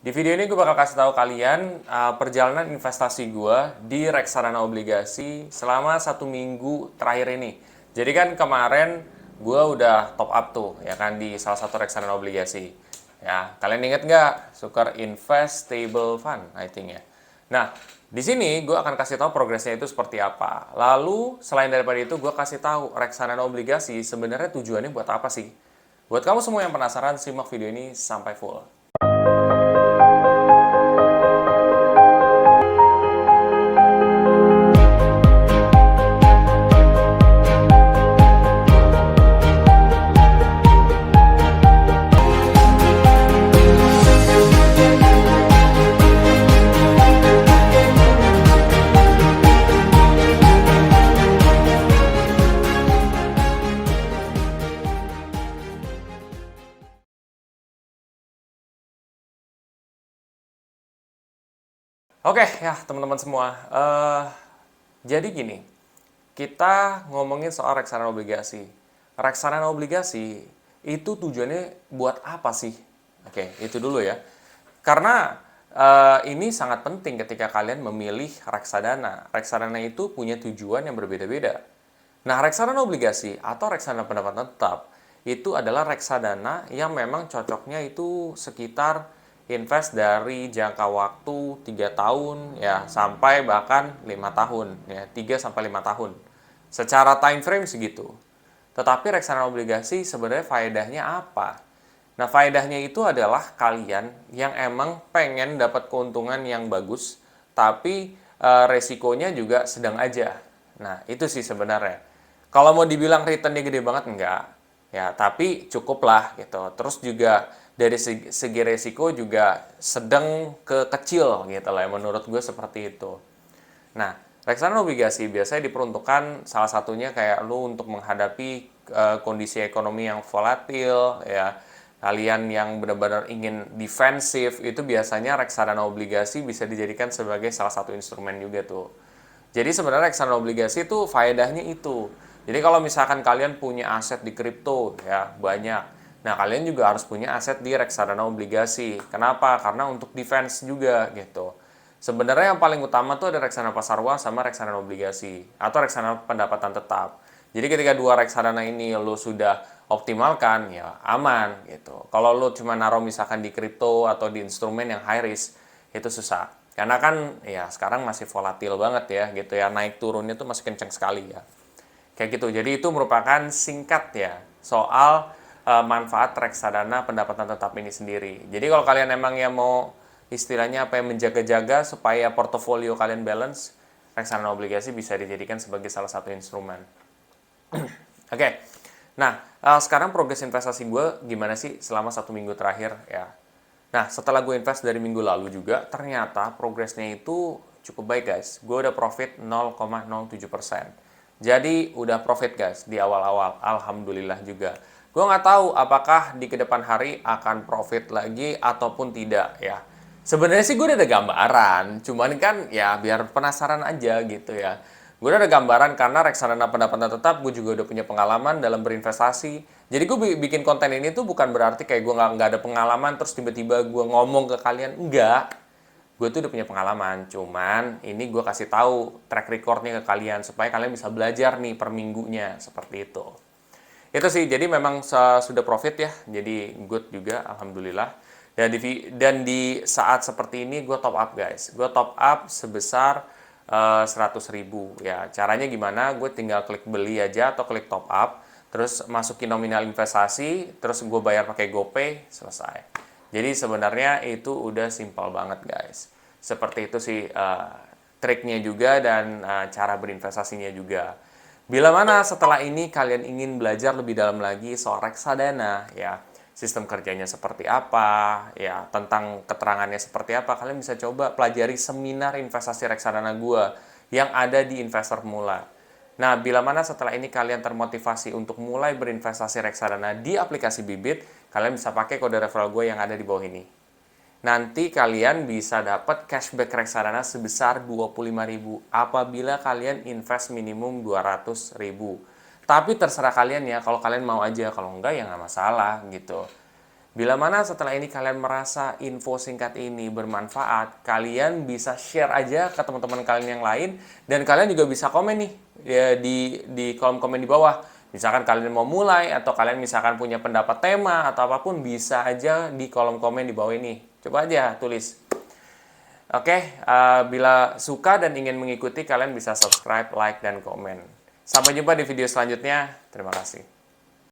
Di video ini gue bakal kasih tahu kalian perjalanan investasi gue di reksadana obligasi selama 1 minggu terakhir ini. Jadi kan kemarin gue udah top up tuh ya kan di salah satu reksadana obligasi. Ya, kalian inget nggak Sukar Invest Stable Fund, I think ya. Nah, di sini gue akan kasih tahu progresnya itu seperti apa. Lalu selain daripada itu gue kasih tahu reksadana obligasi sebenarnya tujuannya buat apa sih? Buat kamu semua yang penasaran, simak video ini sampai full. Oke ya teman-teman semua, jadi gini, kita ngomongin soal reksadana obligasi. Reksadana obligasi itu tujuannya buat apa sih? Oke, itu dulu ya. Karena ini sangat penting ketika kalian memilih reksadana. Reksadana itu punya tujuan yang berbeda-beda. Nah, reksadana obligasi atau reksadana pendapatan tetap itu adalah reksadana yang memang cocoknya itu sekitar invest dari jangka waktu 3 tahun ya sampai bahkan 5 tahun ya, 3 sampai 5 tahun. Secara time frame segitu. Tetapi reksadana obligasi sebenarnya faedahnya apa? Nah, faedahnya itu adalah kalian yang emang pengen dapat keuntungan yang bagus, tapi resikonya juga sedang aja. Nah, itu sih sebenarnya. Kalau mau dibilang returnnya gede banget, enggak. Ya, tapi cukup lah gitu. Terus juga dari segi resiko juga sedang ke kecil gitu lah. Menurut gue seperti itu. Nah, reksadana obligasi biasanya diperuntukkan salah satunya kayak lu untuk menghadapi kondisi ekonomi yang volatil ya. Kalian yang benar-benar ingin defensif itu biasanya reksadana obligasi bisa dijadikan sebagai salah satu instrumen juga tuh. Jadi sebenarnya reksadana obligasi itu faedahnya itu. Jadi kalau misalkan kalian punya aset di kripto ya banyak. Nah, kalian juga harus punya aset di reksadana obligasi. Kenapa? Karena untuk defense juga gitu. Sebenarnya yang paling utama tuh ada reksadana pasar uang sama reksadana obligasi atau reksadana pendapatan tetap. Jadi ketika dua reksadana ini lo sudah optimalkan ya aman gitu. Kalau lo cuma naruh misalkan di kripto atau di instrumen yang high risk itu susah. Karena kan ya sekarang masih volatil banget ya gitu ya, naik turunnya tuh masih kencang sekali ya. Kayak gitu. Jadi itu merupakan singkat ya soal manfaat reksadana pendapatan tetap ini sendiri. Jadi kalau kalian emang yang mau istilahnya apa yang menjaga-jaga supaya portofolio kalian balance, reksadana obligasi bisa dijadikan sebagai salah satu instrumen. Oke. Nah, sekarang progres investasi gue gimana sih selama 1 minggu terakhir ya? Nah, setelah gue invest dari minggu lalu juga, ternyata progresnya itu cukup baik guys. Gue udah profit 0,07%. Jadi udah profit guys di awal-awal. Alhamdulillah juga. Gue nggak tahu apakah di kedepan hari akan profit lagi ataupun tidak ya. Sebenarnya sih gue udah ada gambaran, cuman kan ya biar penasaran aja gitu ya. Gue udah ada gambaran karena reksadana pendapatan tetap gue juga udah punya pengalaman dalam berinvestasi. Jadi gue bikin konten ini tuh bukan berarti kayak gue nggak ada pengalaman terus tiba-tiba gue ngomong ke kalian. Enggak. Gue tuh udah punya pengalaman, cuman ini gue kasih tahu track recordnya ke kalian supaya kalian bisa belajar nih per minggunya seperti itu. Itu sih, jadi memang sudah profit ya, jadi good juga, alhamdulillah. Dan di saat seperti ini gue top up guys, gue top up sebesar 100.000 ya. Caranya gimana? Gue tinggal klik beli aja atau klik top up, terus masukin nominal investasi, terus gue bayar pakai GoPay, selesai. Jadi sebenarnya itu udah simpel banget guys. Seperti itu sih triknya juga dan cara berinvestasinya juga. Bila mana setelah ini kalian ingin belajar lebih dalam lagi soal reksadana, ya sistem kerjanya seperti apa, ya tentang keterangannya seperti apa, kalian bisa coba pelajari seminar investasi reksadana gua yang ada di Investor Pemula. Nah, bila mana setelah ini kalian termotivasi untuk mulai berinvestasi reksadana di aplikasi Bibit, kalian bisa pakai kode referral gue yang ada di bawah ini. Nanti kalian bisa dapat cashback reksadana sebesar 25.000 apabila kalian invest minimum 200.000. Tapi terserah kalian ya, kalau kalian mau aja, kalau enggak ya nggak masalah gitu. Bila mana setelah ini kalian merasa info singkat ini bermanfaat, kalian bisa share aja ke teman-teman kalian yang lain, dan kalian juga bisa komen nih ya, di kolom komen di bawah. Misalkan kalian mau mulai, atau kalian misalkan punya pendapat tema, atau apapun, bisa aja di kolom komen di bawah ini. Coba aja tulis. Oke, bila suka dan ingin mengikuti, kalian bisa subscribe, like, dan komen. Sampai jumpa di video selanjutnya. Terima kasih.